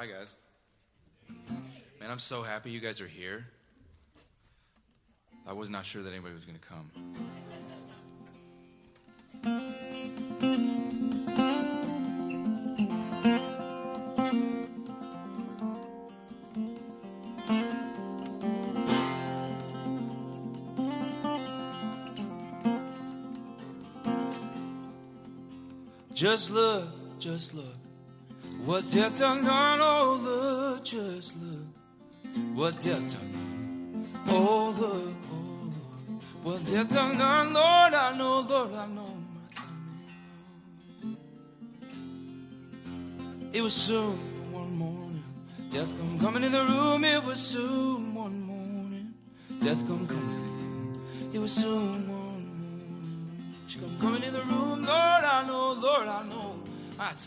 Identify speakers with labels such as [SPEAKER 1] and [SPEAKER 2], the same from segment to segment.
[SPEAKER 1] Hi, guys. Man, I'm so happy you guys are here. I was not sure that anybody was going to come. Just look, what death done, oh look, just look, what death done, oh look, what death done, Lord, I know, my time. It was soon one morning, death come coming in the room, it was soon one morning, death come coming, it was soon one morning. She come coming in the room, Lord, I know, my time is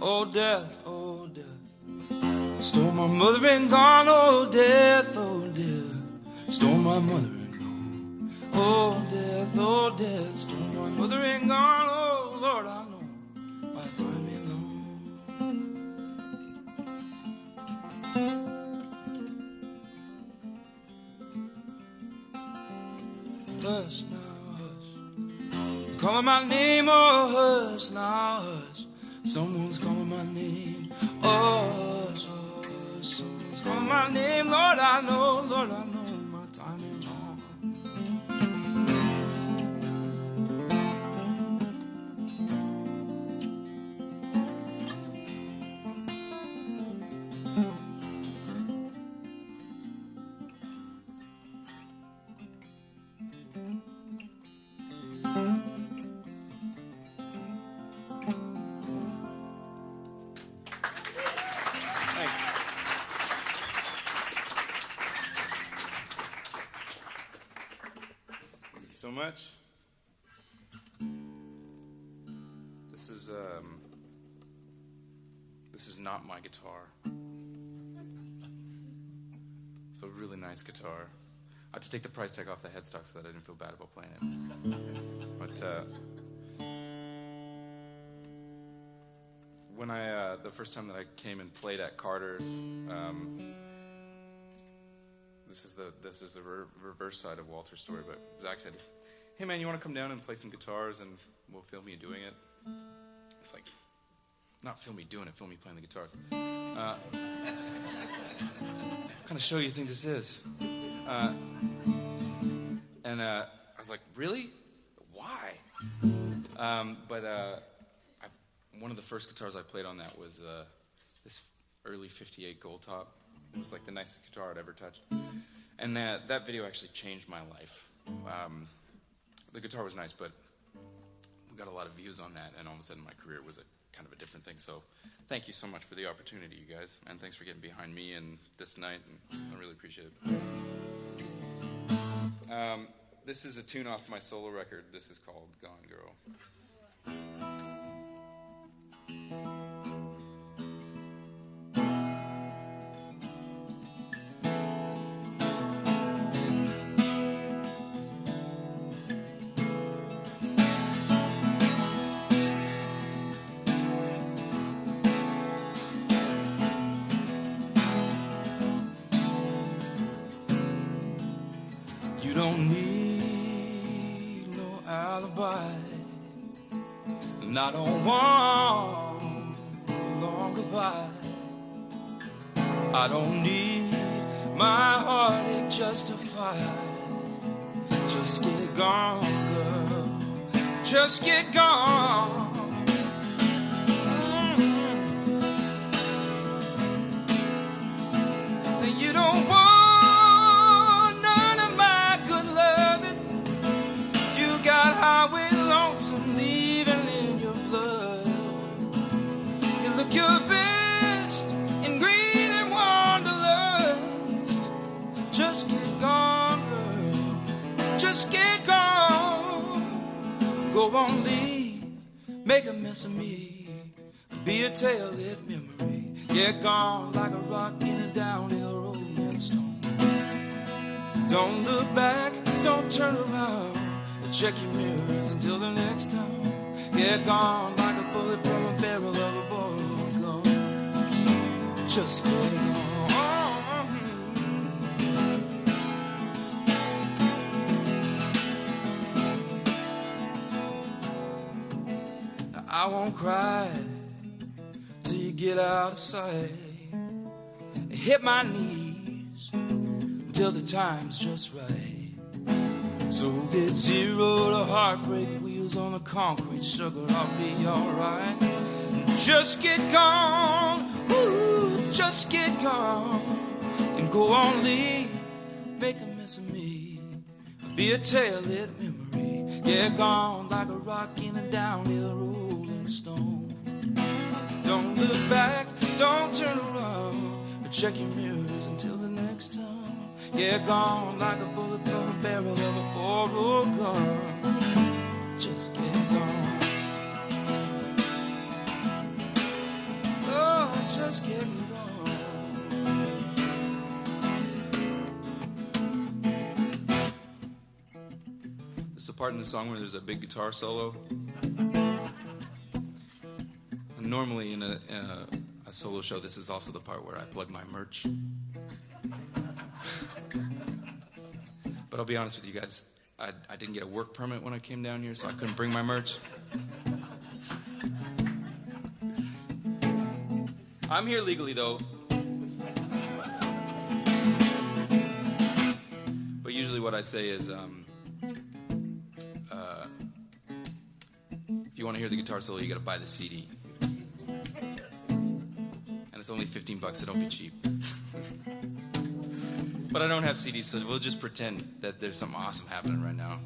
[SPEAKER 1] oh death, stole my mother and gone, oh death, stole my mother and gone, oh death, stole my mother and gone, oh Lord, I know my time is long. Hush now, hush, calling my name, oh hush now, hush. Someone's calling my name. Oh, someone's calling my name. Lord, I know my time is long. So much. This is not my guitar. It's a really nice guitar. I had to take the price tag off the headstock so that I didn't feel bad about playing it. But when the first time that I came and played at Carter's, this is the reverse side of Walter's story, but Zach said, hey man, you want to come down and play some guitars and we'll film you doing it? It's like, not film me doing it, film me playing the guitars. What kind of show do you think this is? And I was like, really? Why? One of the first guitars I played on that was this early 58 Gold Top. It was like the nicest guitar I'd ever touched. And that video actually changed my life. The guitar was nice, but we got a lot of views on that, and all of a sudden my career was kind of a different thing. So thank you so much for the opportunity, you guys, and thanks for getting behind me and this night, and I really appreciate it. This is a tune off my solo record. This is called Gone Girl. You don't need no alibi, and I don't want long goodbye. I don't need my heartache justified. Just get gone, girl. Just get gone. You don't want none of my good loving. You got highway lonesome leaving in your blood. You look your best in greed and wanderlust. Just get gone, girl. Just get gone. Go on, leave
[SPEAKER 2] make a mess of me, be a tail-lit memory, get gone like a rock in a downhill rolling stone. Don't look back, don't turn around, check your mirrors until the next time. Get gone like a bullet from a barrel of a boiled gun. Just get gone. I won't cry till you get out of sight. Hit my knees until the time's just right. So get 0 to heartbreak, wheels on the concrete, sugar, I'll be alright. Just get gone, ooh, just get gone, and go on, leave, make a mess of me, be a tail-lit memory, get gone like a rock in a downhill rolling stone. Don't look back, don't turn around, but check your mirrors until the next time. Get gone like a bullet from a barrel of a borrowed gun. Just get gone. Oh, just get gone.
[SPEAKER 1] This is the part in the song where there's a big guitar solo. And normally in a solo show, this is also the part where I plug my merch. But I'll be honest with you guys, I didn't get a work permit when I came down here, so I couldn't bring my merch. I'm here legally, though. But usually what I say is, if you want to hear the guitar solo, you got to buy the CD. And it's only $15, so don't be cheap. But I don't have CDs, so we'll just pretend that there's something awesome happening right now.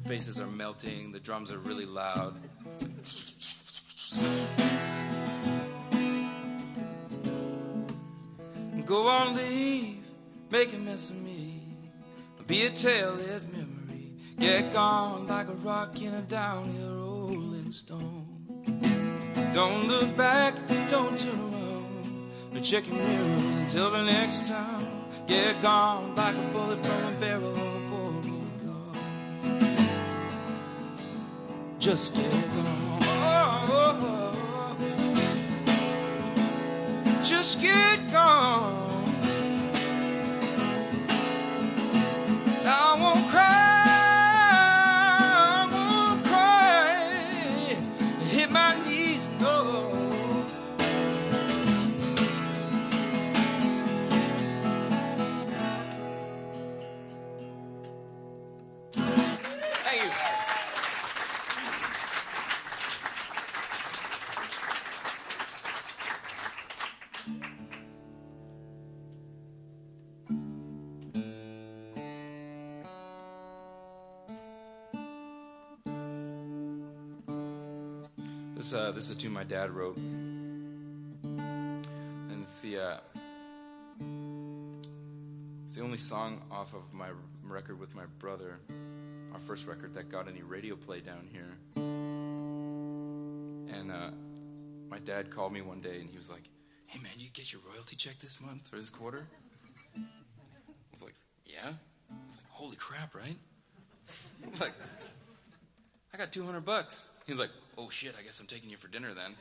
[SPEAKER 1] Faces are melting, the drums are really loud.
[SPEAKER 2] Go on, leave, make a mess of me, be a tail-lit memory, get gone like a rock in a downhill rolling stone. Don't look back, don't turn around, but check your mirrors until the next time. Get gone like a bullet from a barrel of a borrowed gun. Just get gone. Oh, just get gone. I won't cry.
[SPEAKER 1] This is a tune my dad wrote, and it's the only song off of my record with my brother, our first record that got any radio play down here. And my dad called me one day, and he was like, "Hey man, you get your royalty check this month or this quarter?" I was like, "Yeah." I was like, "Holy crap, right?" I was like, "I got $200. He was like, "Oh shit, I guess I'm taking you for dinner then."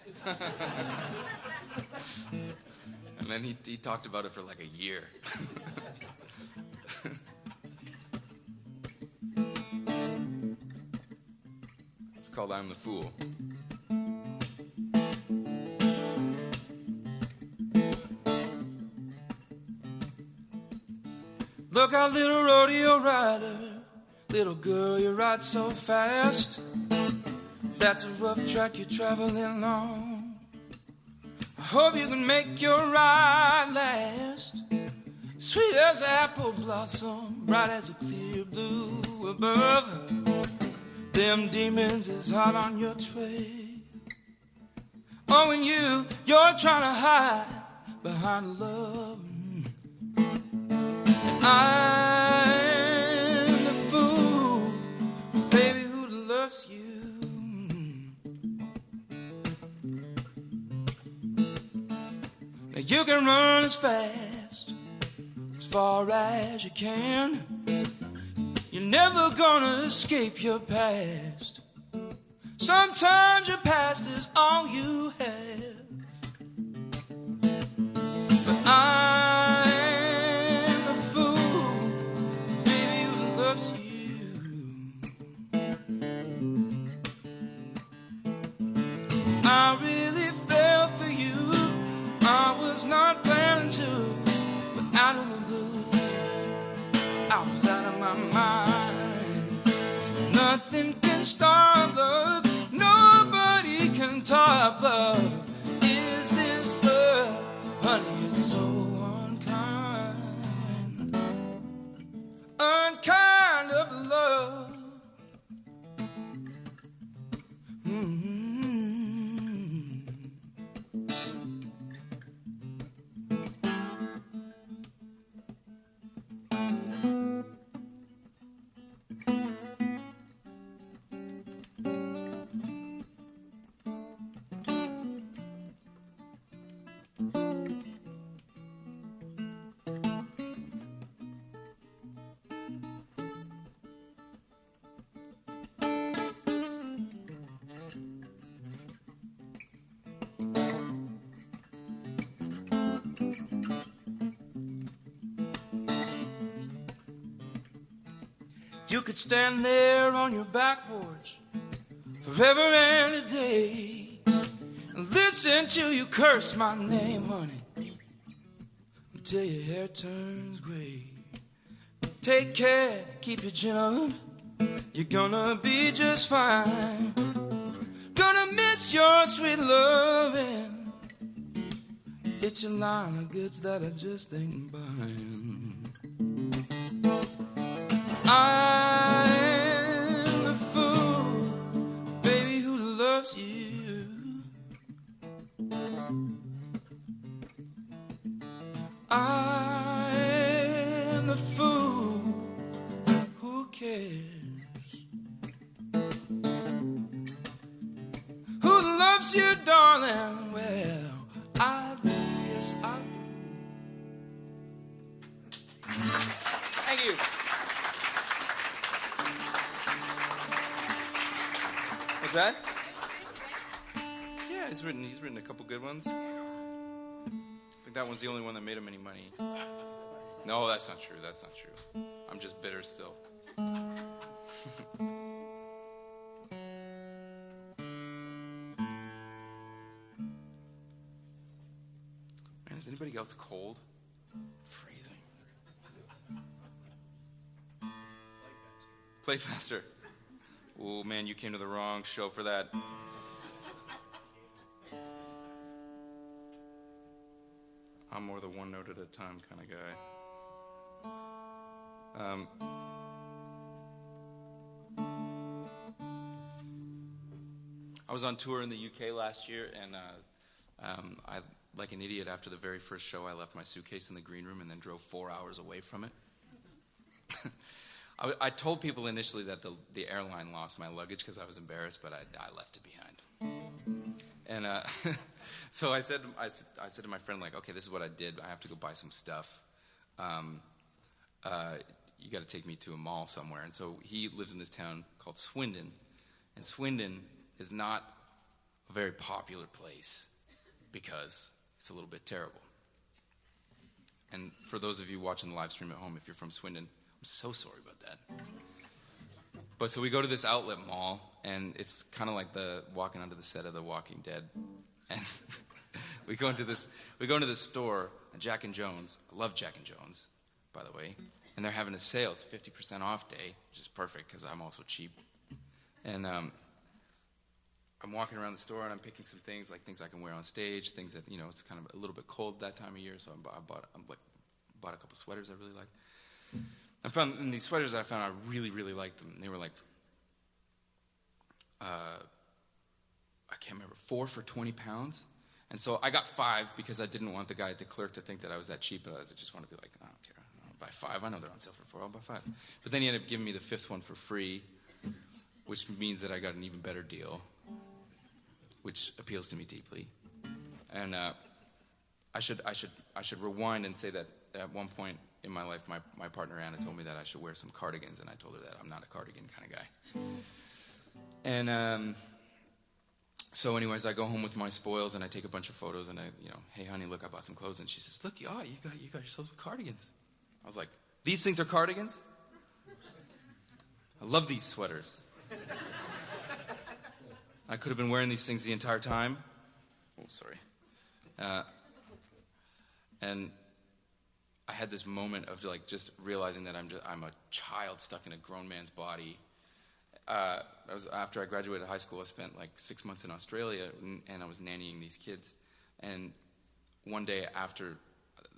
[SPEAKER 1] And then he talked about it for like a year. It's called I'm the Fool.
[SPEAKER 2] Look out, little rodeo rider, little girl, you ride so fast. That's a rough track you're traveling on. I hope you can make your ride last. Sweet as apple blossom, bright as a clear blue above. Them demons is hot on your trail. Oh, and you're trying to hide behind love. And loves you. Now you can run as fast, as far as you can. You're never gonna escape your past. Sometimes your past is all you have. But I am the fool, baby, who loves you. I really fell for you. I was not planning to, but out of the blue, I was out of my mind. Nothing can stop love. Nobody can top love. Is this love? Honey, it's so unkind. Unkind of love. You could stand there on your back porch forever and a day and listen to you curse my name, honey, until your hair turns gray. Take care, keep your chin up. You're gonna be just fine. Gonna miss your sweet loving. It's a line of goods that I just ain't buying. I am the fool, baby, who loves you. I am the fool who cares. Who loves you, darling? Well, I do, yes, I do.
[SPEAKER 1] Thank you. What's that? Yeah, he's written a couple good ones. I think that one's the only one that made him any money. No, that's not true. That's not true. I'm just bitter still. Man, is anybody else cold? Freezing. Play faster. Oh man, you came to the wrong show for that. I'm more the one note at a time kind of guy. I was on tour in the UK last year, and I, like an idiot, after the very first show, I left my suitcase in the green room and then drove 4 hours away from it. I told people initially that the airline lost my luggage because I was embarrassed, but I left it behind. And so I said to my friend, like, okay, this is what I did. I have to go buy some stuff. You got to take me to a mall somewhere. And so he lives in this town called Swindon, and Swindon is not a very popular place because it's a little bit terrible. And for those of you watching the live stream at home, if you're from Swindon, I'm so sorry about that. But so we go to this outlet mall, and it's kind of like walking onto the set of The Walking Dead. And we go into this store, Jack and Jones. I love Jack and Jones, by the way. And they're having a sale. It's 50% off day, which is perfect because I'm also cheap. And I'm walking around the store, and I'm picking some things, like things I can wear on stage, things that, it's kind of a little bit cold that time of year, so I bought a couple sweaters I really liked. I found these sweaters I really, really liked them. They were like, I can't remember, 4 for 20 pounds. And so I got 5 because I didn't want the guy at the clerk to think that I was that cheap. But I just want to be like, I don't care. I'll buy 5. I know they're on sale for 4. I'll buy 5. But then he ended up giving me the 5th one for free. which means that I got an even better deal, which appeals to me deeply. And I should rewind and say that at one point in my life, my partner Anna told me that I should wear some cardigans, and I told her that I'm not a cardigan kind of guy. And so anyways, I go home with my spoils, and I take a bunch of photos, and hey honey, look, I bought some clothes. And she says, look, you got yourself some cardigans. I was like, these things are cardigans? I love these sweaters. I could have been wearing these things the entire time. Oh, sorry. And I had this moment of just realizing that I'm a child stuck in a grown man's body. After I graduated high school, I spent 6 months in Australia, and I was nannying these kids. And one day after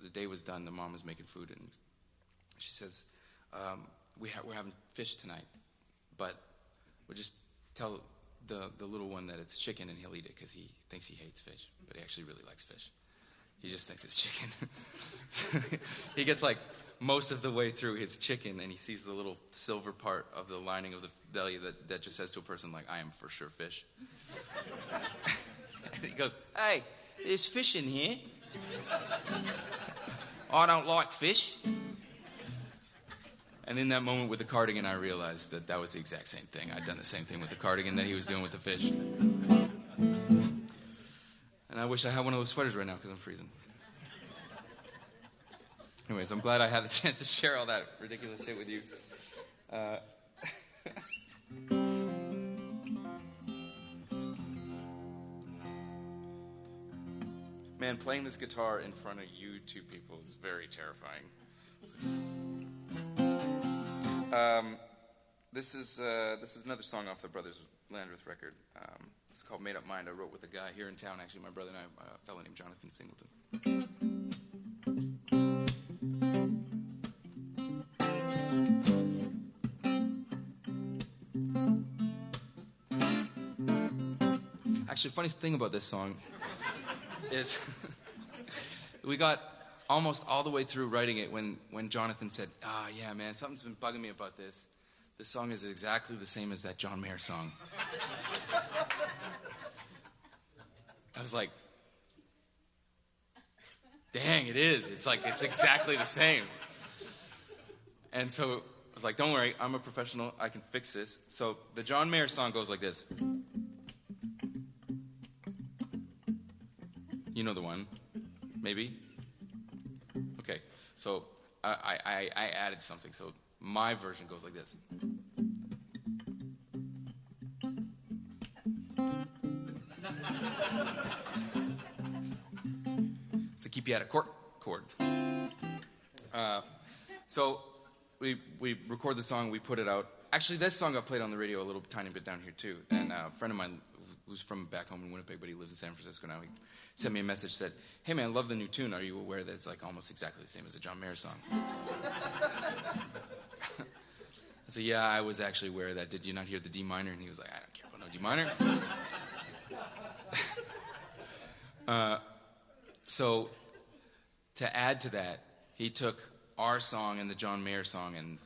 [SPEAKER 1] the day was done, the mom was making food, and she says, we're having fish tonight, but we'll just tell the little one that it's chicken, and he'll eat it because he thinks he hates fish, but he actually really likes fish. He just thinks it's chicken. He gets most of the way through his chicken, and he sees the little silver part of the lining of the belly that just says to a person I am for sure fish. And he goes, hey, there's fish in here. I don't like fish. And in that moment with the cardigan, I realized that was the exact same thing. I'd done the same thing with the cardigan that he was doing with the fish. And I wish I had one of those sweaters right now because I'm freezing. Anyways, I'm glad I had the chance to share all that ridiculous shit with you. Man, playing this guitar in front of you two people is very terrifying. This is another song off the Brothers Landreth record. It's called Made Up Mind. I wrote with a guy here in town, actually, my brother and I, a fellow named Jonathan Singleton. Actually, the funniest thing about this song is we got almost all the way through writing it when Jonathan said, yeah, man, something's been bugging me about this. This song is exactly the same as that John Mayer song. I was like, dang, it is. It's exactly the same. And so I was like, don't worry, I'm a professional. I can fix this. So the John Mayer song goes like this. You know the one, maybe? Okay, so I added something. So my version goes like this. So keep you at a chord. So we record the song, we put it out. Actually, this song got played on the radio a little tiny bit down here too. And a friend of mine who's from back home in Winnipeg, but he lives in San Francisco now, he sent me a message, said, hey man, I love the new tune. Are you aware that it's almost exactly the same as the John Mayer song? I said, yeah, I was actually aware of that. Did you not hear the D minor? And he was like, I don't care about no D minor. So to add to that, he took our song and the John Mayer song and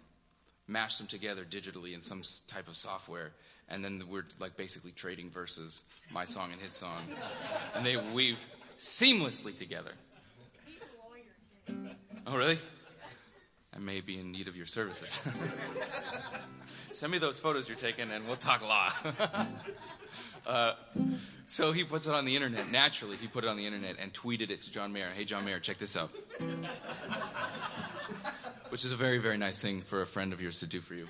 [SPEAKER 1] mashed them together digitally in some type of software. And then we're basically trading verses, my song and his song. And they weave seamlessly together. Oh, really? I may be in need of your services. Send me those photos you're taking and we'll talk law. So he puts it on the internet. Naturally, he put it on the internet and tweeted it to John Mayer. Hey, John Mayer, check this out. Which is a very, very nice thing for a friend of yours to do for you.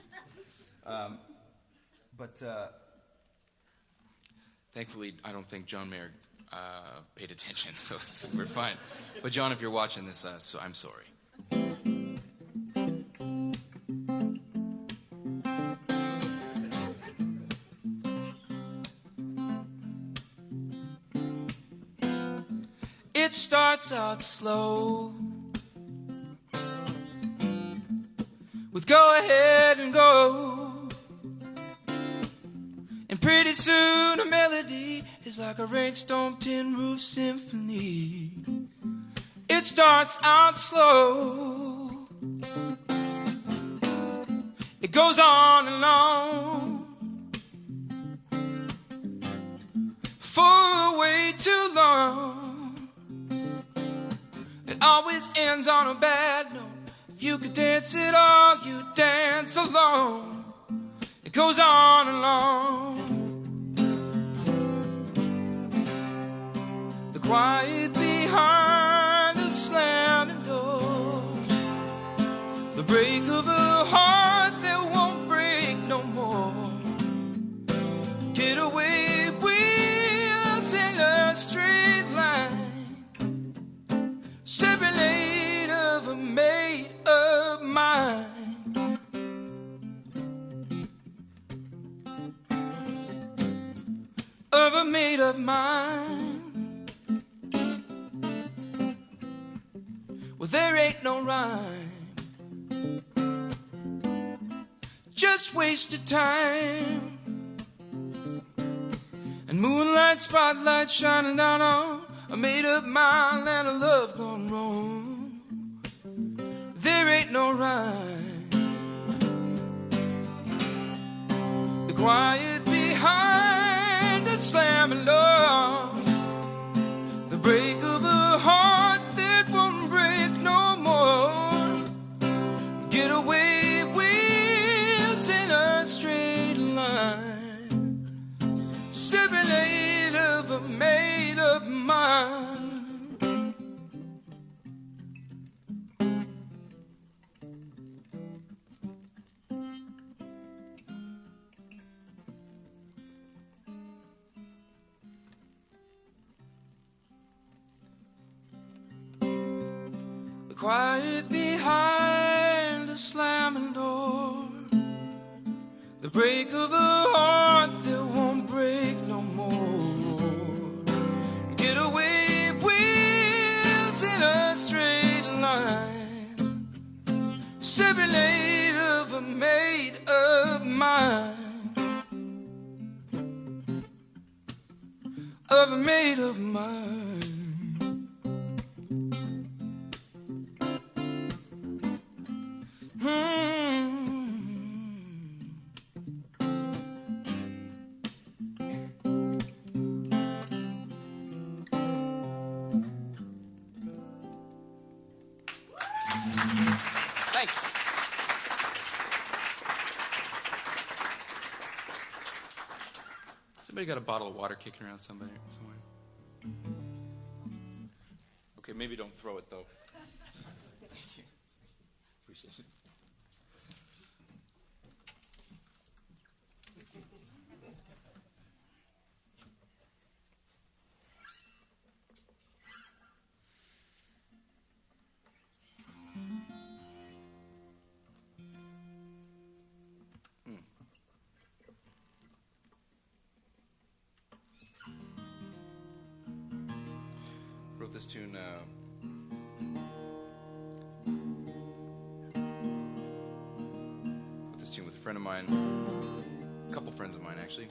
[SPEAKER 1] But thankfully, I don't think John Mayer paid attention, so we're fine. But John, if you're watching this, so I'm sorry. It starts out slow with go ahead and go, and pretty soon a melody is like a rainstorm tin roof symphony. It starts out slow, it goes on and on,
[SPEAKER 2] song. It always ends on a bad note. If you could dance it all, you dance alone. It goes on and on. The quiet behind the slamming door, the break of a heart that won't break no more. Getaway wheels in a straight line, serenade of a made up mind. Of a made up mind. Well, there ain't no rhyme, just wasted time. And moonlight spotlight shining down on a made up mind and a love gone wrong. There ain't no rhyme. The quiet behind the slamming door, the break of a heart that won't break no more. Getaway wheels in a straight line, serenade of a made up mind. The quiet behind the slamming door, the break of a heart that won't break no more. Getaway wheels in a straight line, serenade of a made up mind. Of a made up mind. Thanks.
[SPEAKER 1] Somebody got a bottle of water kicking around somewhere? Okay, maybe don't throw it though. Thank you. Appreciate it. Wrote this tune with a friend of mine, a couple friends of mine actually,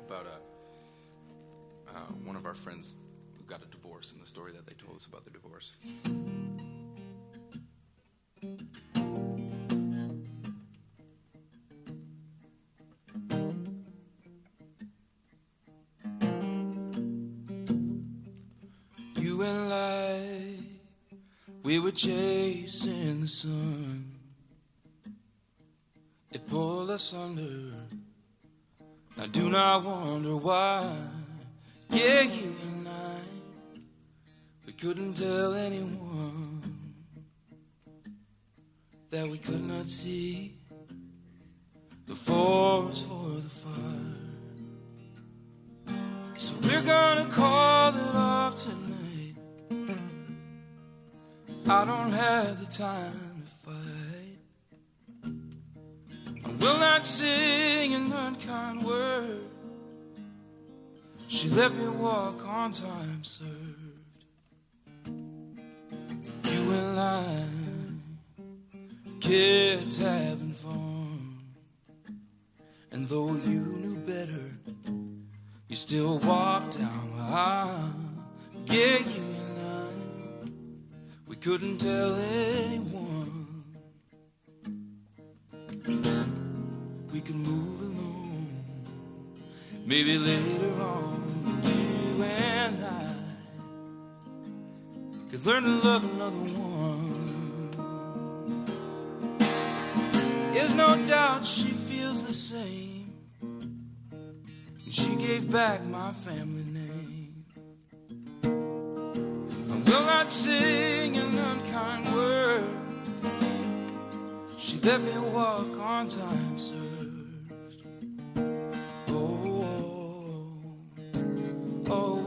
[SPEAKER 1] about one of our friends who got a divorce and the story that they told us about the divorce.
[SPEAKER 2] You and I, we were chasing the sun. It pulled us under. I do not wonder why. Yeah, you and I, we couldn't tell anyone that we could not see the forest for the fire. So we're gonna call it off tonight. I don't have the time to fight. I will not sing an unkind word. She let me walk on time served. You and I, kids having fun. And though you knew better, you still walked down the aisle. Yeah, you and I, we couldn't tell anyone. We can move along. Maybe later on, you and I could learn to love another one. There's no doubt she feels the same. She gave back my family name. I will not sing an unkind word. She let me walk on time served. Oh, oh, oh.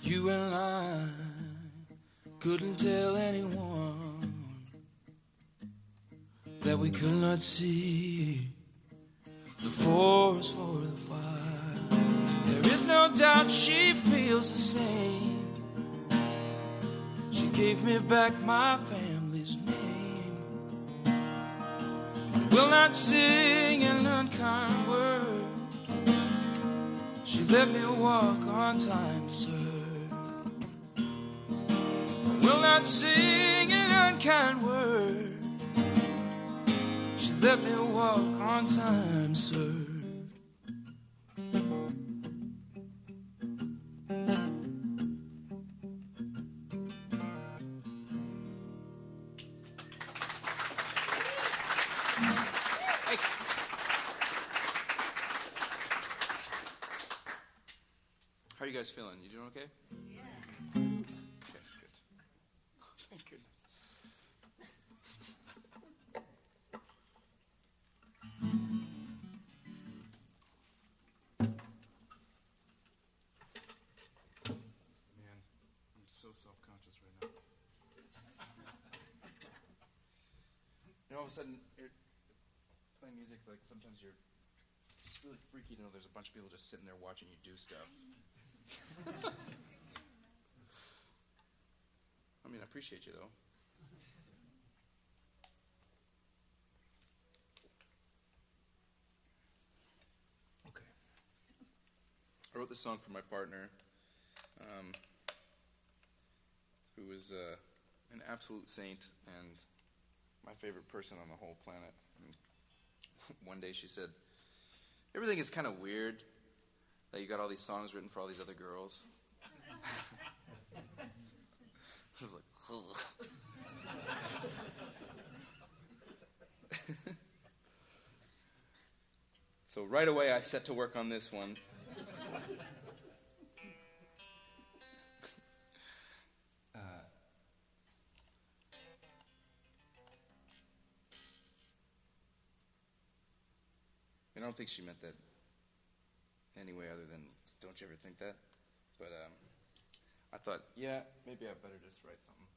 [SPEAKER 2] You and I couldn't tell anyone that we could not see the forest for the fire. There is no doubt she feels the same. She gave me back my family's name. Will not sing an unkind word. She let me walk on time served. Will not sing an unkind word. She let me walk on time served.
[SPEAKER 1] Thanks. How are you guys feeling? You doing okay? Thank goodness. Man, I'm so self-conscious right now. You know, all of a sudden, you're playing music, like sometimes it's really freaky to know there's a bunch of people just sitting there watching you do stuff. I mean, I appreciate you, though. Okay. I wrote this song for my partner, who is an absolute saint and my favorite person on the whole planet. And one day she said, "Everything is kind of weird that you got all these songs written for all these other girls." I was like, ugh. So right away I set to work on this one. I don't think she meant that any way other than, don't you ever think that? But I thought, yeah, maybe I better just write something.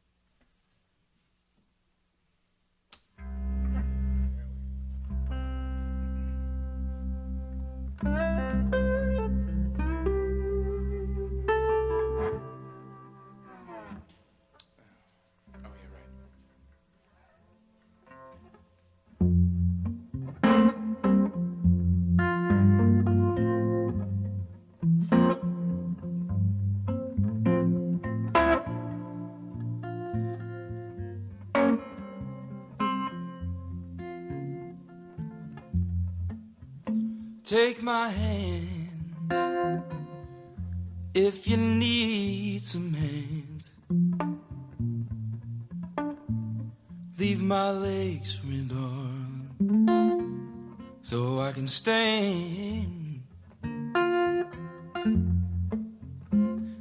[SPEAKER 1] Oh, yeah, right.
[SPEAKER 2] Take my hand if you need some hands. Leave my legs for me, darling, so I can stand.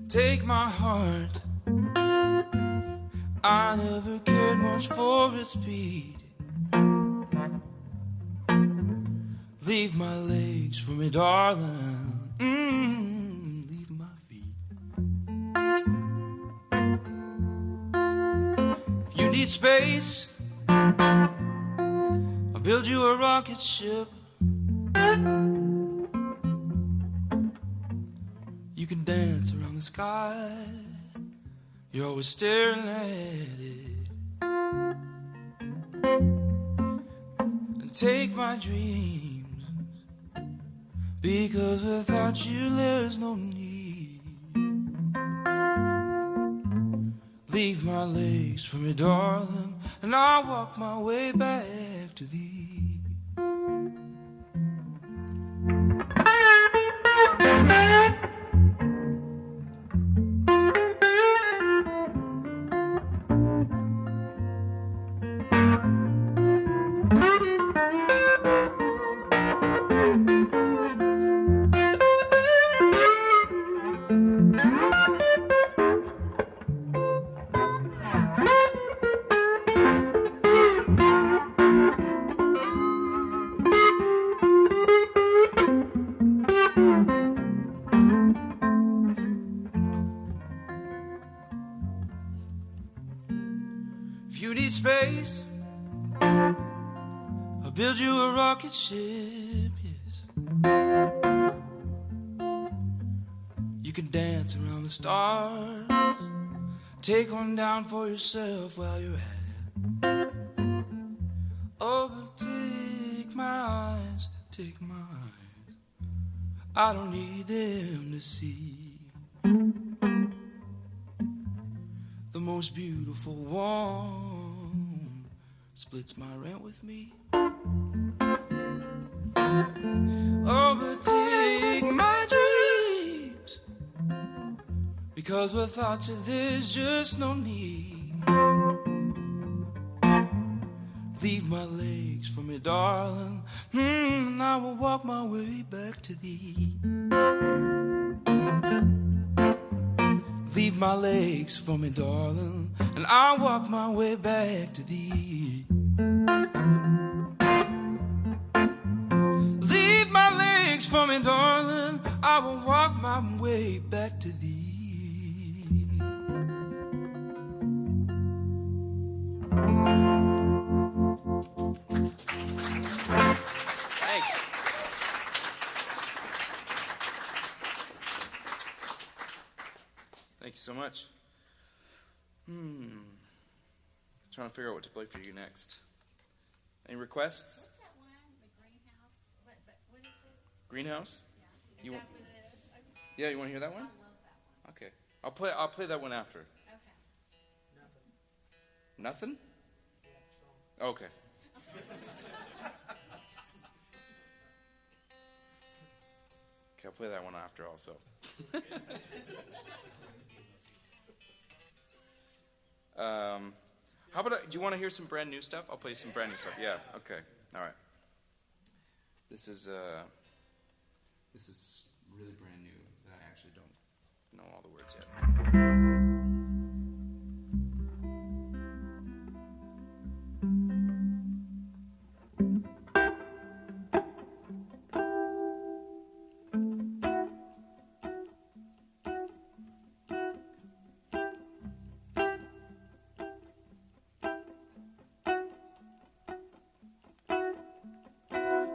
[SPEAKER 2] Take my heart, I never cared much for its beat. Leave my legs for me, darling. Leave my feet. If you need space, I'll build you a rocket ship. You can dance around the sky. You're always staring at it. And take my dreams, because without you there's no need. Leave my legs for me, darling, and I'll walk my way back to thee. Space, I'll build you a rocket ship, yes. You can dance around the stars, take one down for yourself while you're at it. Oh, but take my eyes, I don't need them to see the most beautiful one splits my rent with me. Oh, but take my dreams, because without you there's just no need. Leave my legs for me, darling, and I will walk my way back to thee. Leave my legs for me, darling, and I'll walk my way back to thee. Leave my legs for me, darling, I will walk my way back to thee.
[SPEAKER 1] Thanks. Thank you so much. Trying to figure out what to play for you next. Any requests?
[SPEAKER 3] What's that one? The greenhouse? What is it?
[SPEAKER 1] Greenhouse?
[SPEAKER 3] Yeah.
[SPEAKER 1] You
[SPEAKER 3] Is
[SPEAKER 1] want-
[SPEAKER 3] that what it is?
[SPEAKER 1] Yeah, you want to hear that
[SPEAKER 3] I
[SPEAKER 1] one?
[SPEAKER 3] love that one.
[SPEAKER 1] Okay. I'll play that one after.
[SPEAKER 3] Okay.
[SPEAKER 1] Nothing? Okay. Okay, I'll play that one after also. How about, do you want to hear some brand new stuff? I'll play some brand new stuff. Yeah, okay. All right. This is really brand new that I actually don't know all the words yet.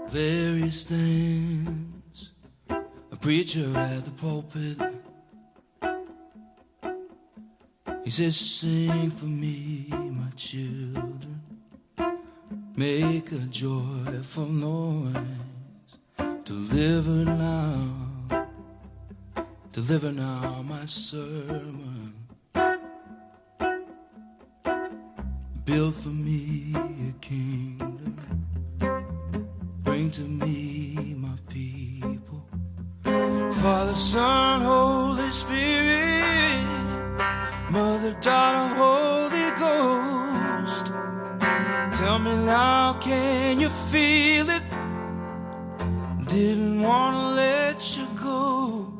[SPEAKER 2] There he stands, a preacher at the pulpit. He says, sing for me, my children, make a joyful noise. Deliver now my sermon. Build for me a kingdom, bring to me my people. Father, Son, Holy Spirit, Mother, Daughter, Holy Ghost. Tell me now, can you feel it? Didn't want to let you go.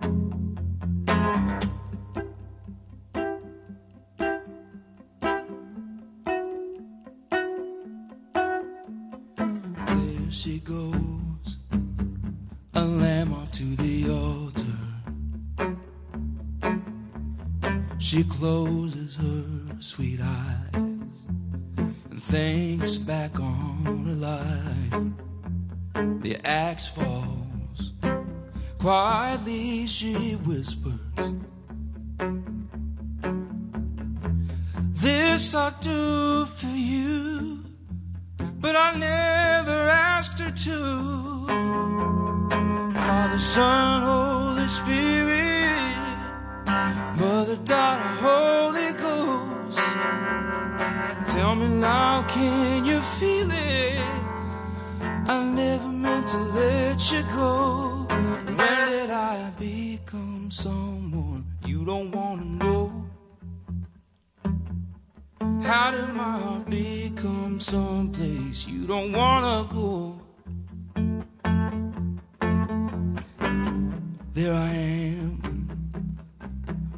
[SPEAKER 2] There she goes, a lamb off to the altar. She closes her sweet eyes and thinks back on her life. The axe falls, quietly she whispers, this I do for you, but I never asked her to. Father, Son, Holy Spirit, Mother, Daughter, Holy Ghost. Tell me now, can you feel it? I never meant to let you go. When did I become someone you don't want to know? How did my heart become someplace you don't want to go? There I am,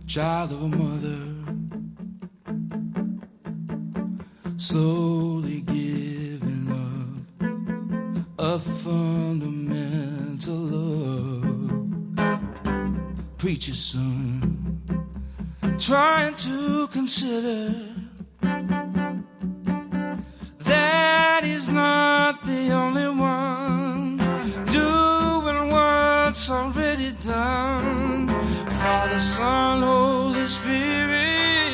[SPEAKER 2] child of a mother, slowly giving up a fundamental love. Preacher's son, trying to consider that he's not the only one doing what's already done. Father, Son, Holy Spirit,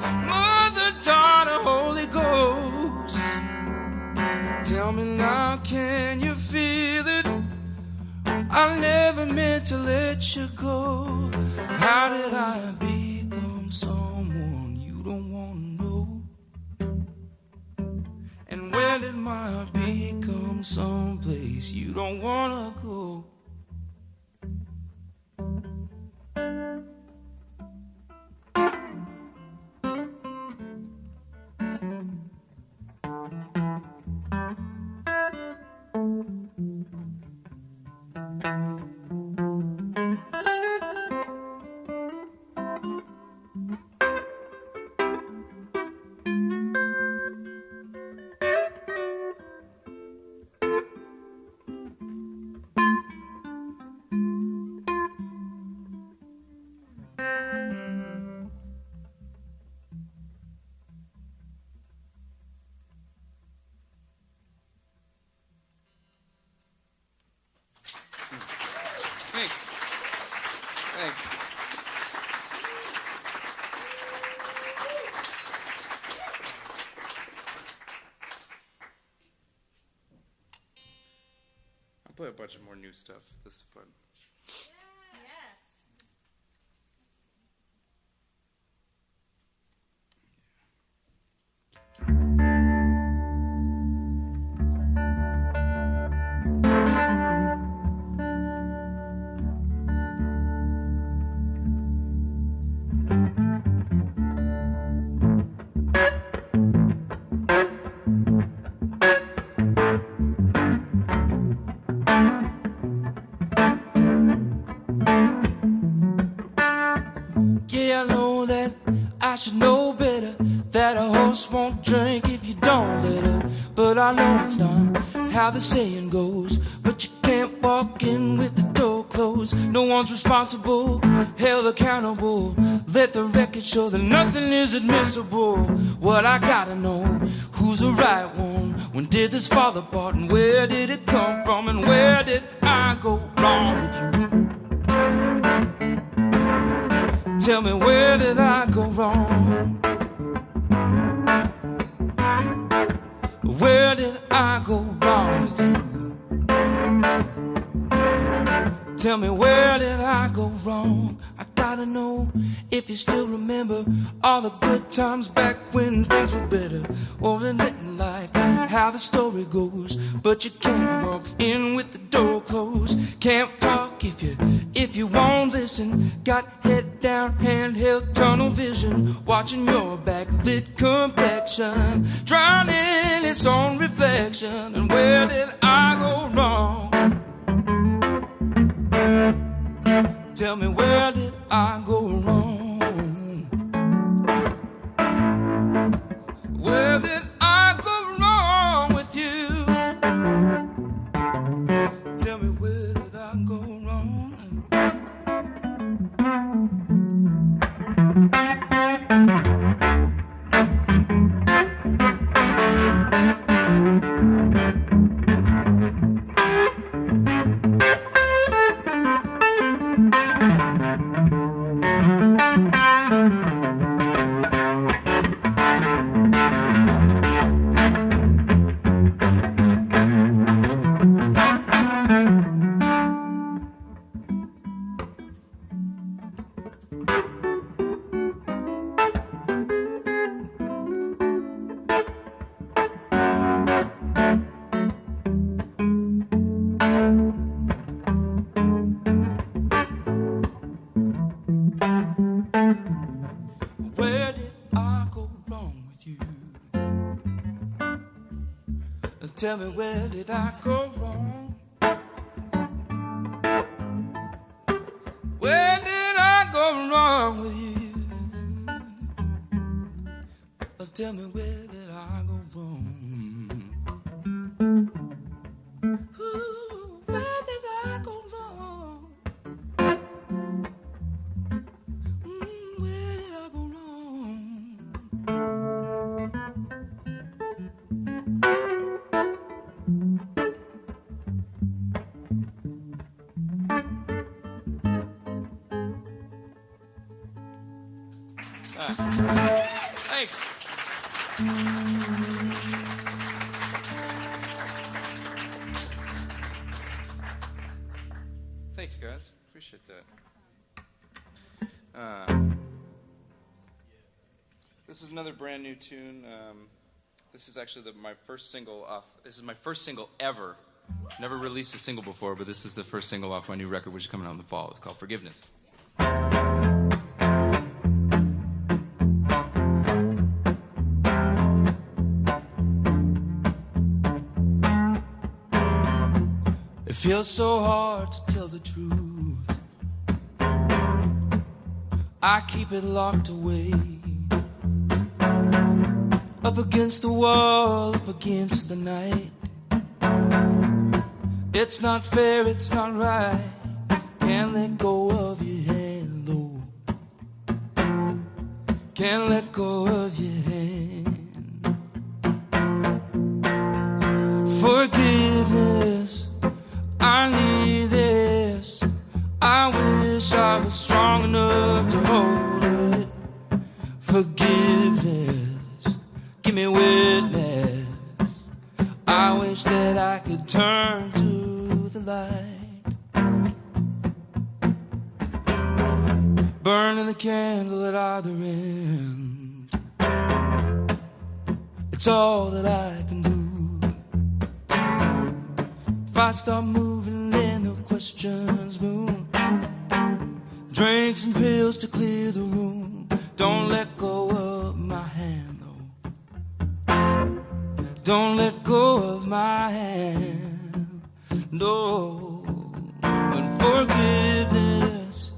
[SPEAKER 2] Mother, Daughter, Holy Ghost. Tell me now, can you feel it? I never meant to let you go. How did I become someone you don't want to know? And when did my heart become someplace you don't want to go?
[SPEAKER 1] Thanks. Thanks. I'll play a bunch of more new stuff. This is fun.
[SPEAKER 3] Yes.
[SPEAKER 2] Yeah, I know that I should know better, that a horse won't drink if you don't let her. But I know it's not how the saying goes. But you can't walk in with the door closed. No one's responsible, held accountable. Let the record show that nothing is admissible. What I gotta know, who's the right one? When did this fall apart, and where did it come from? And where did I go wrong with you? Tell me, where did I go wrong? Where did I go wrong with you? Tell me, where did I go wrong? I gotta know if you still remember all the good times back when things were better. Wasn't nothing like how the story goes. But you can't walk in with the door closed. Can't talk if you won't listen. Got head down, handheld tunnel vision, watching your backlit complexion, drowning in its own reflection. And where did I go wrong? Tell me, where did I go wrong? Where did I go wrong with you? Tell me, where did I go wrong? tell me, where did I go wrong? Where did I go wrong with you? Tell me, where did I go wrong? Ooh, where did I go wrong? Where did I go wrong?
[SPEAKER 1] Thanks. Thanks, guys. Appreciate that. This is another brand new tune. This is actually my first single off. This is my first single ever. Never released a single before, but this is the first single off my new record, which is coming out in the fall. It's called Forgiveness.
[SPEAKER 2] It feels so hard to tell the truth. I keep it locked away, up against the wall, up against the night. It's not fair, it's not right. Can't let go of your hand, though. Can't let go of your hand. Forgiveness, I need this. I wish I was strong enough to hold it. Forgiveness, give me witness. I wish that I could turn to the light. Burning the candle at either end. It's all that I can do. If I start moving, then the questions boom. Drinks and pills to clear the room. Don't let go of my hand, though. Don't let go of my hand, no. And forgiveness,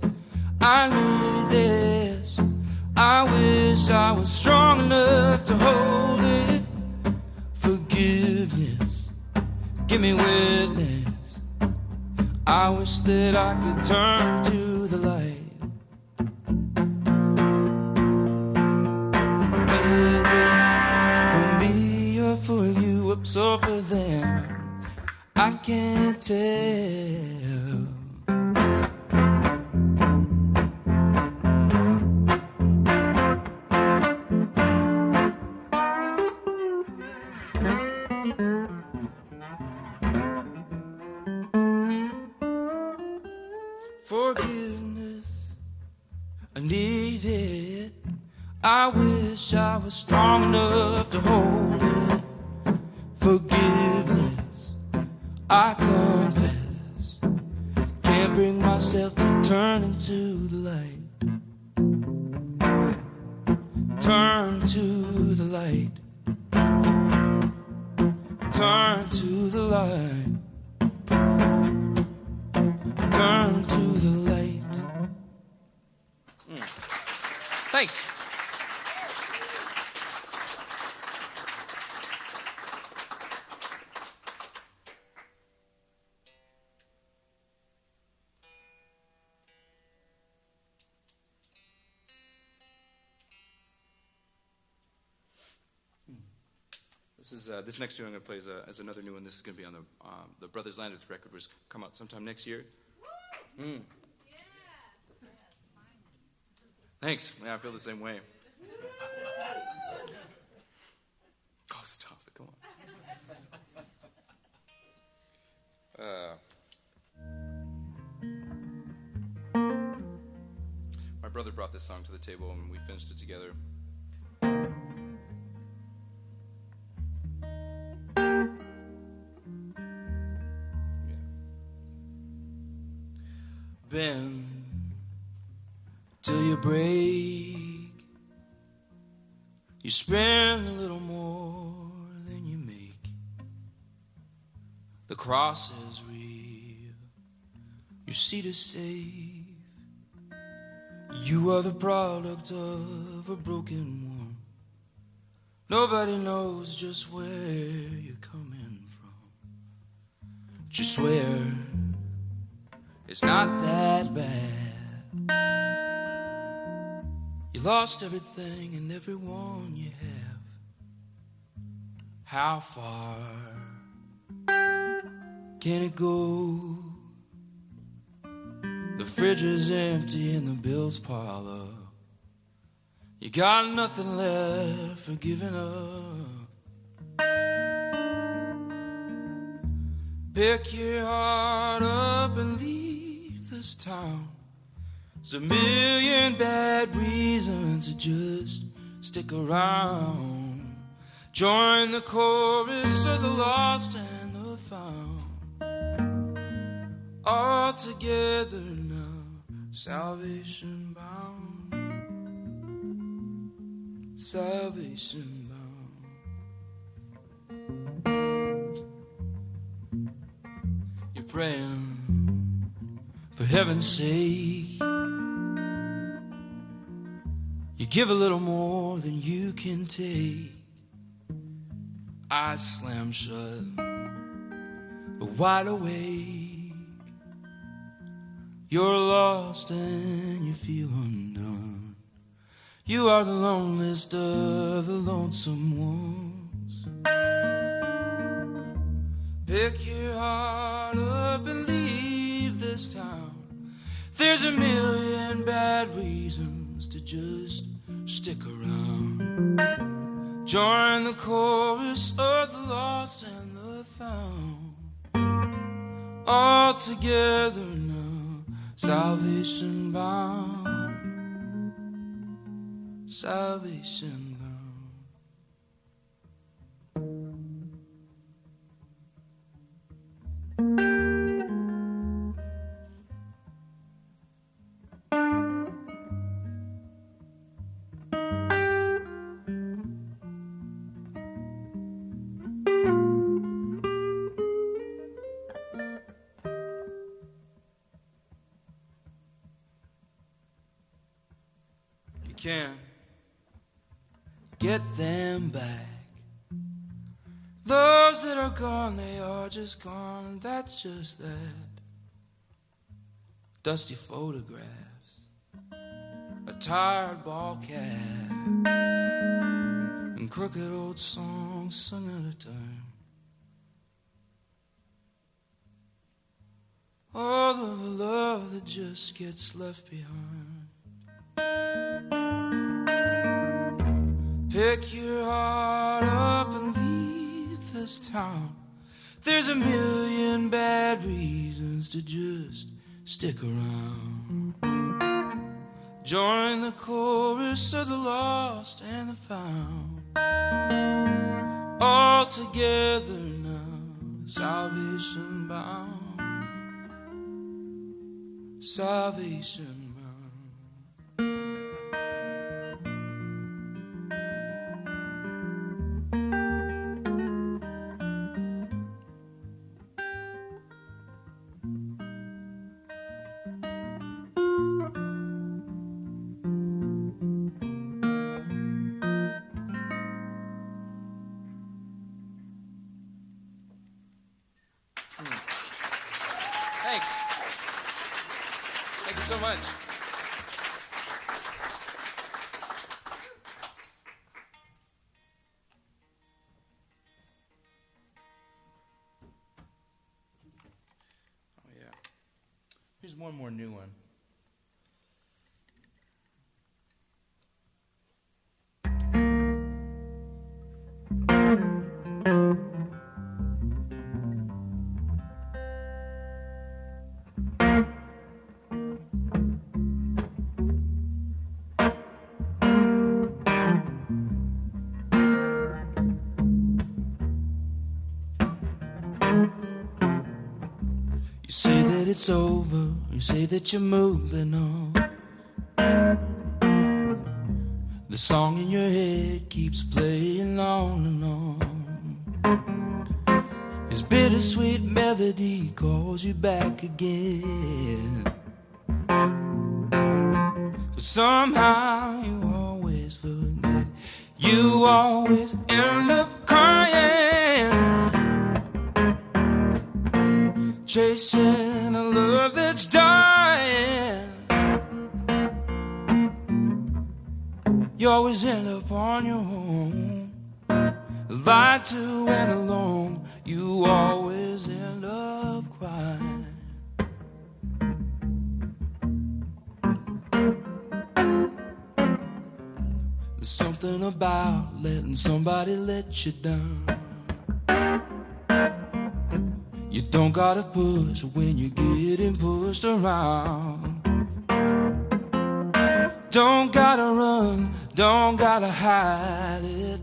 [SPEAKER 2] I need this. I wish I was strong enough to hold it. Forgiveness, give me witness. I wish that I could turn to the light. Is it for me or for you, ups or for them? I can't tell. Forgiveness, I need it. I wish I was strong enough to hold it. Forgiveness, I confess. Can't bring myself to turn into the light. Turn to the light. Turn to the light. Turn to the light.
[SPEAKER 1] Thanks. This next tune I'm going to play is another new one. This is going to be on the Brothers Landreth record, which will come out sometime next year. Mm. Thanks. Yeah, I feel the same way. Oh, stop it. Come on. My brother brought this song to the table, and we finished it together.
[SPEAKER 2] Bend till you break. You spend a little more than you make. The cross is real, your seed is safe. You are the product of a broken one. Nobody knows just where you're coming from. Just swear it's not that bad. You lost everything and everyone you have. How far can it go? The fridge is empty and the bills pile up. You got nothing left for giving up. Pick your heart up and leave this town. There's a million bad reasons to just stick around. Join the chorus of the lost and the found. All together now, salvation bound. Salvation bound. You're praying for heaven's sake. You give a little more than you can take. Eyes slam shut, but wide awake. You're lost and you feel undone. You are the loneliest of the lonesome ones. Pick your heart up and leave this town. There's a million bad reasons to just stick around. Join the chorus of the lost and the found. All together now, salvation bound. Salvation bound. You can't get them back. Those that are gone, they are just gone, and that's just that. Dusty photographs, a tired ball cap, and crooked old songs sung at a time. All of the love that just gets left behind. Pick your heart up and leave this town. There's a million bad reasons to just stick around. Join the chorus of the lost and the found. All together now, salvation bound. Salvation bound.
[SPEAKER 1] Thanks. Thank you so much. Oh, yeah. Here's one more new one.
[SPEAKER 2] You say that it's over, you say that you're moving on. The song in your head keeps playing on and on. It's bittersweet. sweet melody calls you back again. But somehow you always forget. You always end up crying, chasing a love that's dying. You always end up on your own, lied to and alone. You always end up crying. There's something about letting somebody let you down. You don't gotta push when you're getting pushed around. Don't gotta run, don't gotta hide it.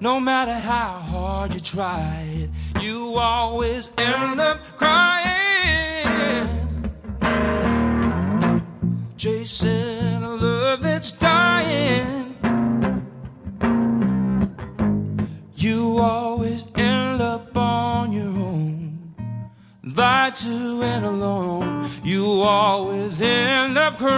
[SPEAKER 2] No matter how hard you try it, you always end up crying, chasing a love that's dying. You always end up on your own, lied to and alone. You always end up crying,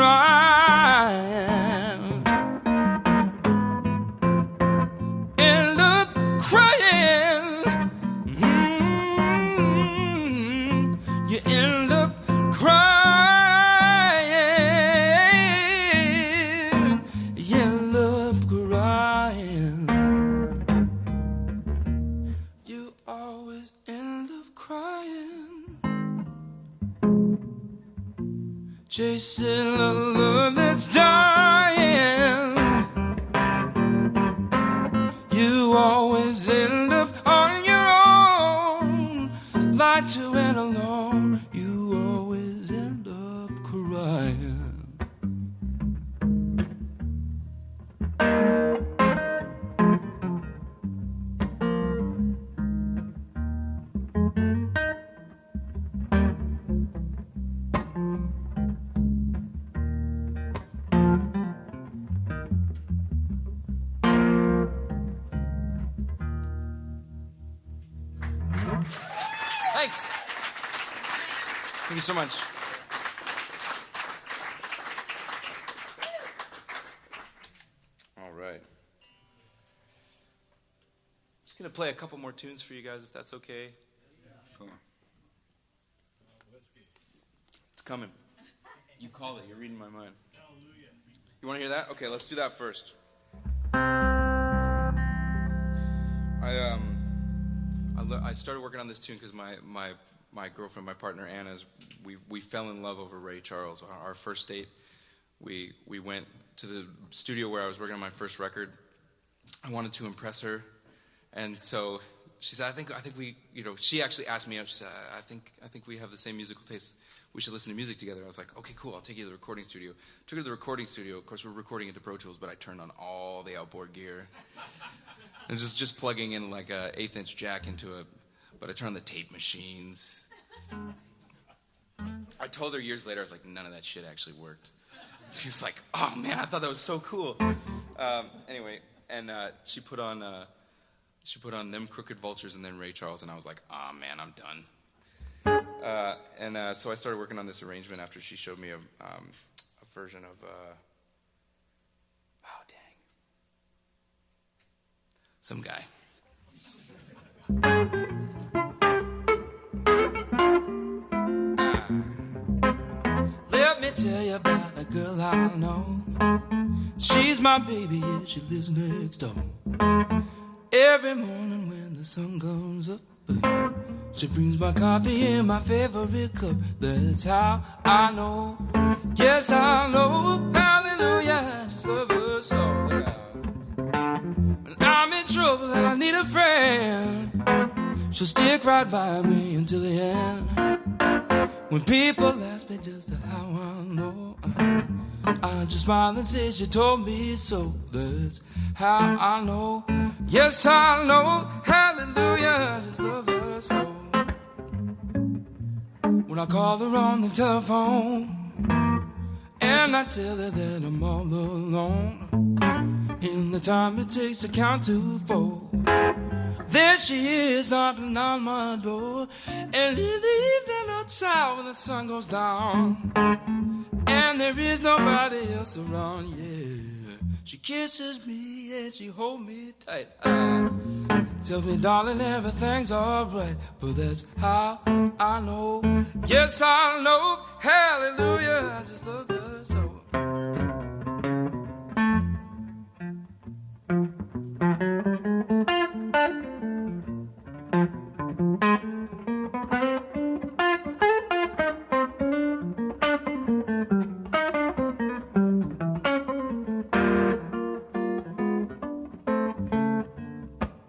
[SPEAKER 2] end up crying. You end up crying, you end up crying. You always end up crying, chasing a love that's dying. You always end up on your own, lied to and alone. You always end up crying. Thanks. Thank you so much.
[SPEAKER 1] All right. Just going to play a couple more tunes for you guys, if that's okay. Cool. It's coming. You called it. You're reading my mind. You want to hear that? Okay, let's do that first. I started working on this tune because my girlfriend, my partner Anna's, we fell in love over Ray Charles. Our first date, we went to the studio where I was working on my first record. I wanted to impress her, and so she said, I think we, she actually asked me out. She said, I think we have the same musical taste. We should listen to music together. I was like, okay, cool. I'll take you to the recording studio. Took her to the recording studio. Of course, we're recording into Pro Tools, but I turned on all the outboard gear. And just plugging in like a 1/8" jack into it, but I turned on the tape machines. I told her years later, I was like, none of that shit actually worked. She's like, oh man, I thought that was so cool. Anyway, and she put on Them Crooked Vultures and then Ray Charles, and I was like, oh man, I'm done. So I started working on this arrangement after she showed me a version of. Some guy. Let me tell you about a girl I know. She's my baby, yeah, she lives next door. Every morning when the sun comes up, she brings my coffee in my favorite cup. That's how I know. Yes, I know. Hallelujah, I just love her so. I'm in trouble and I need a friend. She'll stick right by me until the end. When people ask me just how I know, I just smile and say she told me so. That's how I know. Yes, I know. Hallelujah, I just love her so. When I call her on the telephone and I tell her that I'm all alone, in the time it takes to count to 4,
[SPEAKER 2] There she is knocking on my door. And in the evening or time when the sun goes down and there is nobody else around, yeah, she kisses me and she holds me tight. Tells me, darling, everything's alright. But that's how I know. Yes, I know. Hallelujah, I just love her so.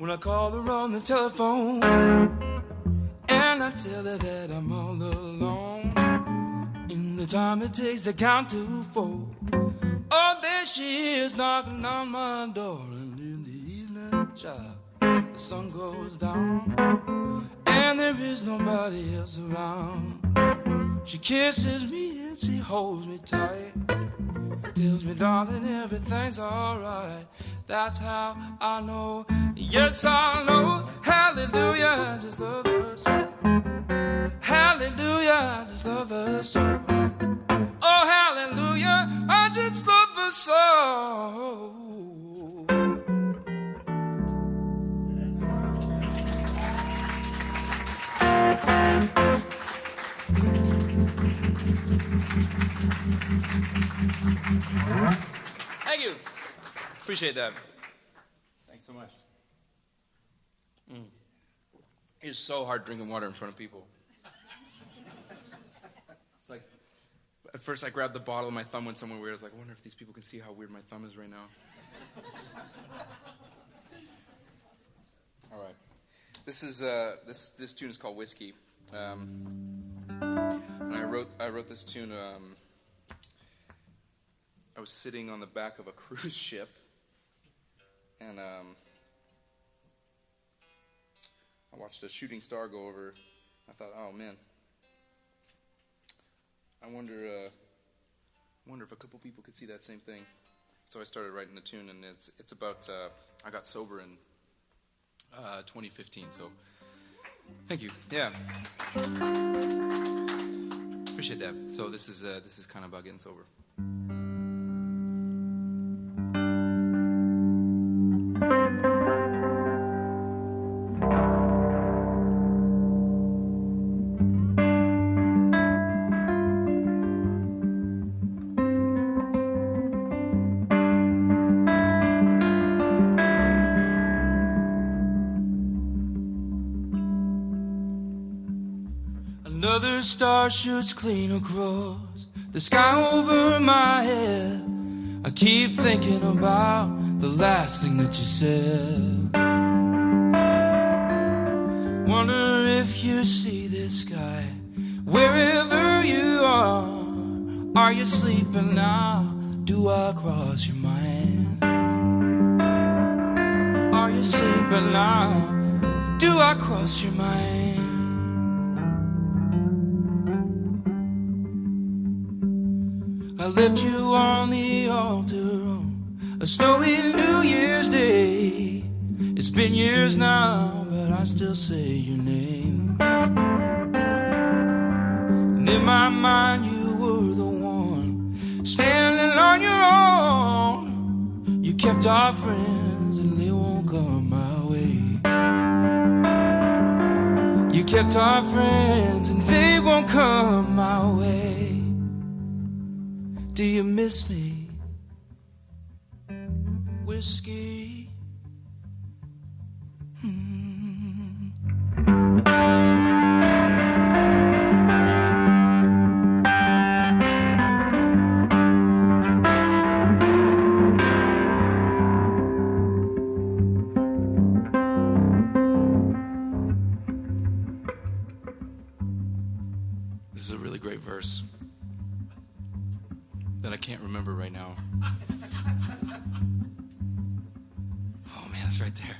[SPEAKER 2] I call her on the telephone and I tell her that I'm all alone. In the time it takes to count to 4, oh, there she is knocking on my door. And in the evening, child, the sun goes down and there is nobody else around. She kisses me and she holds me tight. Tells me, darling, everything's alright. That's how I know. Yes, I know. Hallelujah, I just love her so. Hallelujah, I just love her so. Oh, hallelujah, I just love her so.
[SPEAKER 1] Thank you. Appreciate that. Thanks so much. It's so hard drinking water in front of people. It's like, at first I grabbed the bottle and my thumb went somewhere weird. I was like, I wonder if these people can see how weird my thumb is right now. All right. This is this tune is called Whiskey. And I wrote this tune. I was sitting on the back of a cruise ship, and I watched a shooting star go over. I thought, oh man, I wonder if a couple people could see that same thing. So I started writing the tune, and it's about I got sober in 2015. So thank you. Yeah, appreciate that. So this is kind of about getting sober.
[SPEAKER 2] Another star shoots clean across the sky over my head. I keep thinking about the last thing that you said. Wonder if you see this sky wherever you are. Are you sleeping now? Do I cross your mind? Are you sleeping now? Do I cross your mind? I left you on the altar on a snowy New Year's Day. It's been years now, but I still say your name. And in my mind you were the one standing on your own. You kept our friends and they won't come my way. You kept our friends and they won't come my way. Do you miss me? Whiskey.
[SPEAKER 1] This is a really great verse that I can't remember right now. Oh man, it's right there.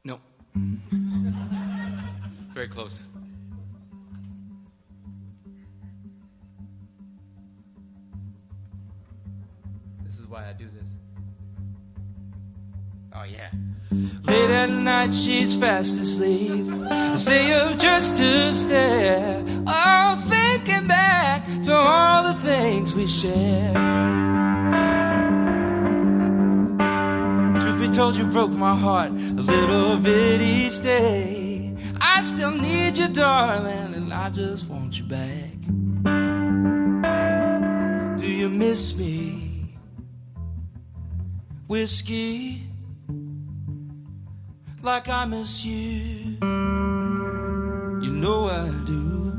[SPEAKER 1] No. Very close.
[SPEAKER 4] This is why I
[SPEAKER 1] I do this. Oh, yeah.
[SPEAKER 2] Late at night, she's fast asleep. I say up just to stare. Oh, thinking back to all the things we shared. Truth be told, you broke my heart a little bit each day. I still need you, darling, and I just want you back. Do you miss me? Whiskey, like I miss you. You know I do.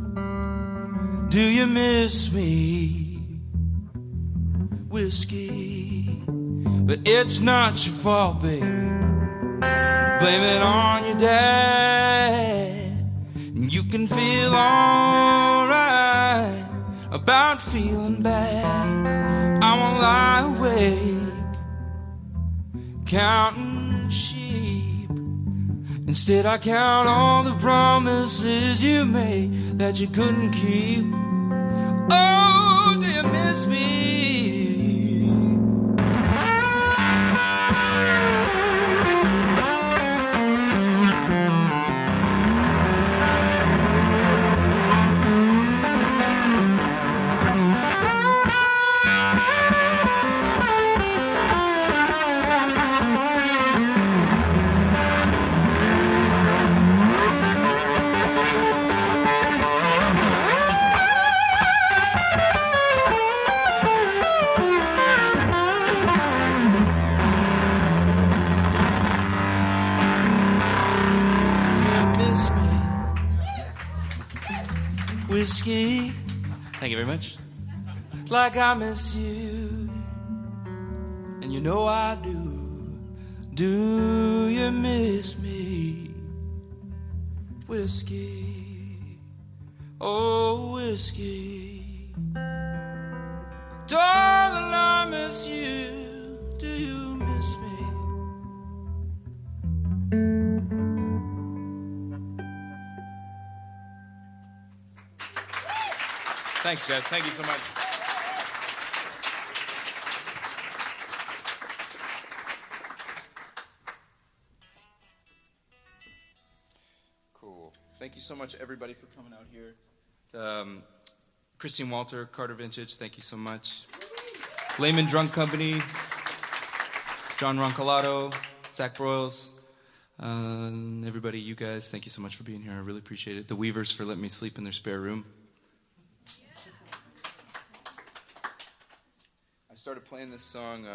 [SPEAKER 2] Do you miss me? Whiskey, but it's not your fault, baby. Blame it on your dad. And you can feel alright about feeling bad. I won't lie awake counting sheep. Instead I count all the promises you made that you couldn't keep. Oh, do you miss me? Whiskey, thank you very much. Like I miss you, and you know I do. Do you miss me? Whiskey, oh whiskey, darling, I miss you. Do you miss me?
[SPEAKER 1] Thanks, guys. Thank you so much. Cool. Thank you so much, everybody, for coming out here. Christine Walter, Carter Vintage, thank you so much. Layman Drug Company, John Roncolato, Zach Broyles, everybody, you guys, thank you so much for being here. I really appreciate it. The Weavers for letting me sleep in their spare room. I started playing this song.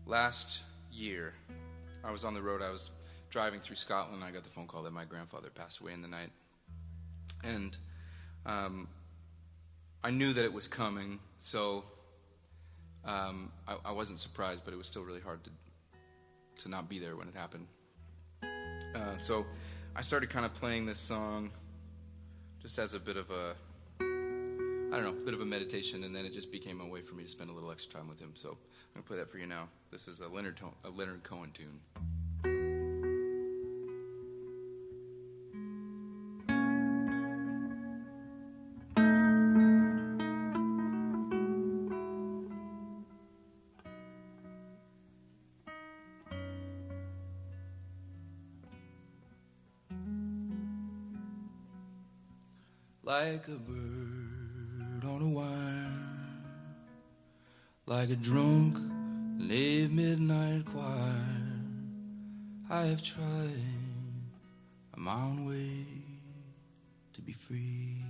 [SPEAKER 1] Last year. I was on the road. I was driving through Scotland. I got the phone call that my grandfather passed away in the night, and I knew that it was coming. So I wasn't surprised, but it was still really hard to not be there when it happened. So I started kind of playing this song just as a bit of a, bit of a meditation, and then it just became a way for me to spend a little extra time with him. So I'm going to play that for you now. This is a Leonard Cohen tune.
[SPEAKER 2] Like a bird on a wire, like a drunk late midnight choir, I have tried my own way to be free.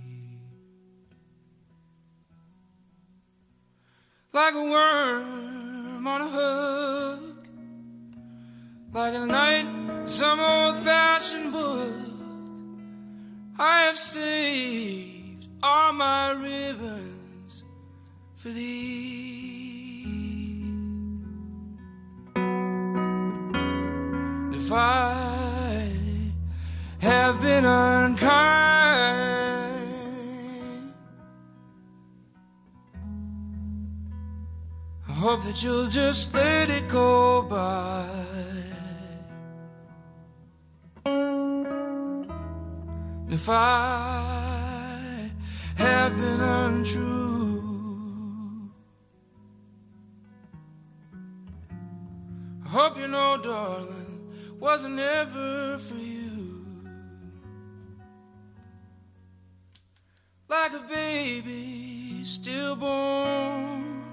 [SPEAKER 2] Like a worm on a hook, like a night in some old-fashioned book, I have saved all my ribbons for thee. If I have been unkind, I hope that you'll just let it go by. If I have been untrue. I hope you know, darling, wasn't ever for you. Like a baby stillborn,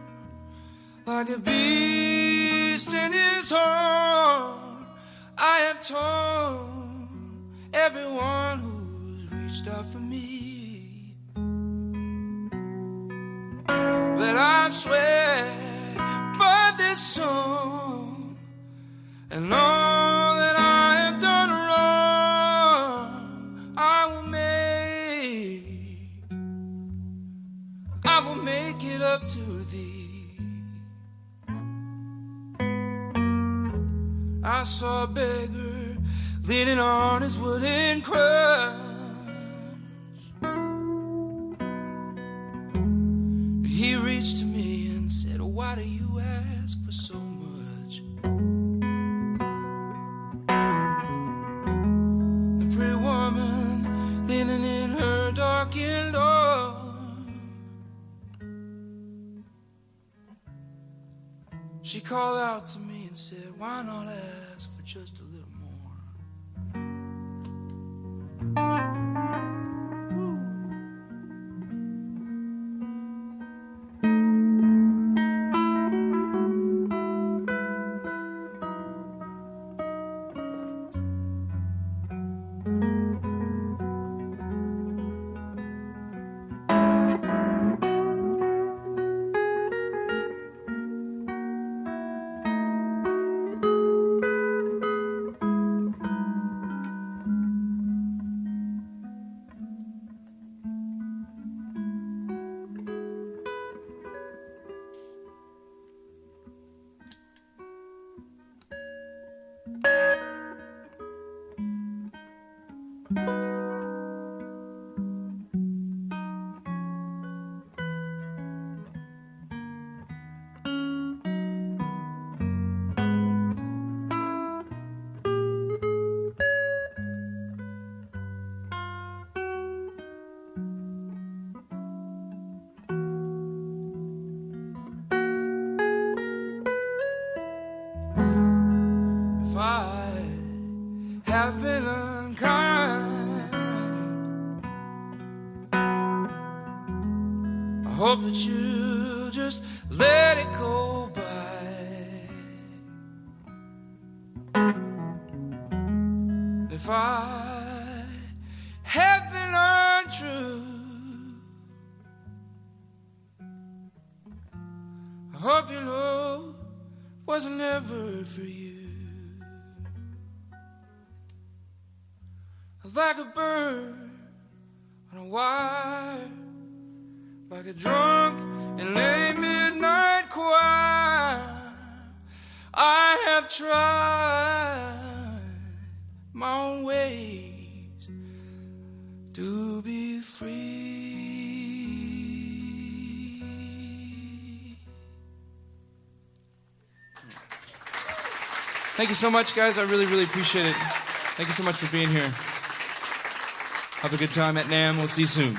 [SPEAKER 2] like a beast in his horn, I have told everyone who's reached out for me that I swear by this song and all that I have done wrong, I will make it up to thee. I saw a beggar leaning on his wooden cross. He reached to me and said, why do you ask for so much? The pretty woman leaning in her darkened door, she called out to me and said, why not ask for just a little more? If I have been unkind, I hope that you just let it go by. If I have been untrue, I hope you know wasn't ever for you. Like a bird on a wire, like a drunk and late midnight choir, I have tried my own ways to be free. Thank you so much, guys. I really, really appreciate it. Thank you so much for being here. Have a good time at NAMM. We'll see you soon.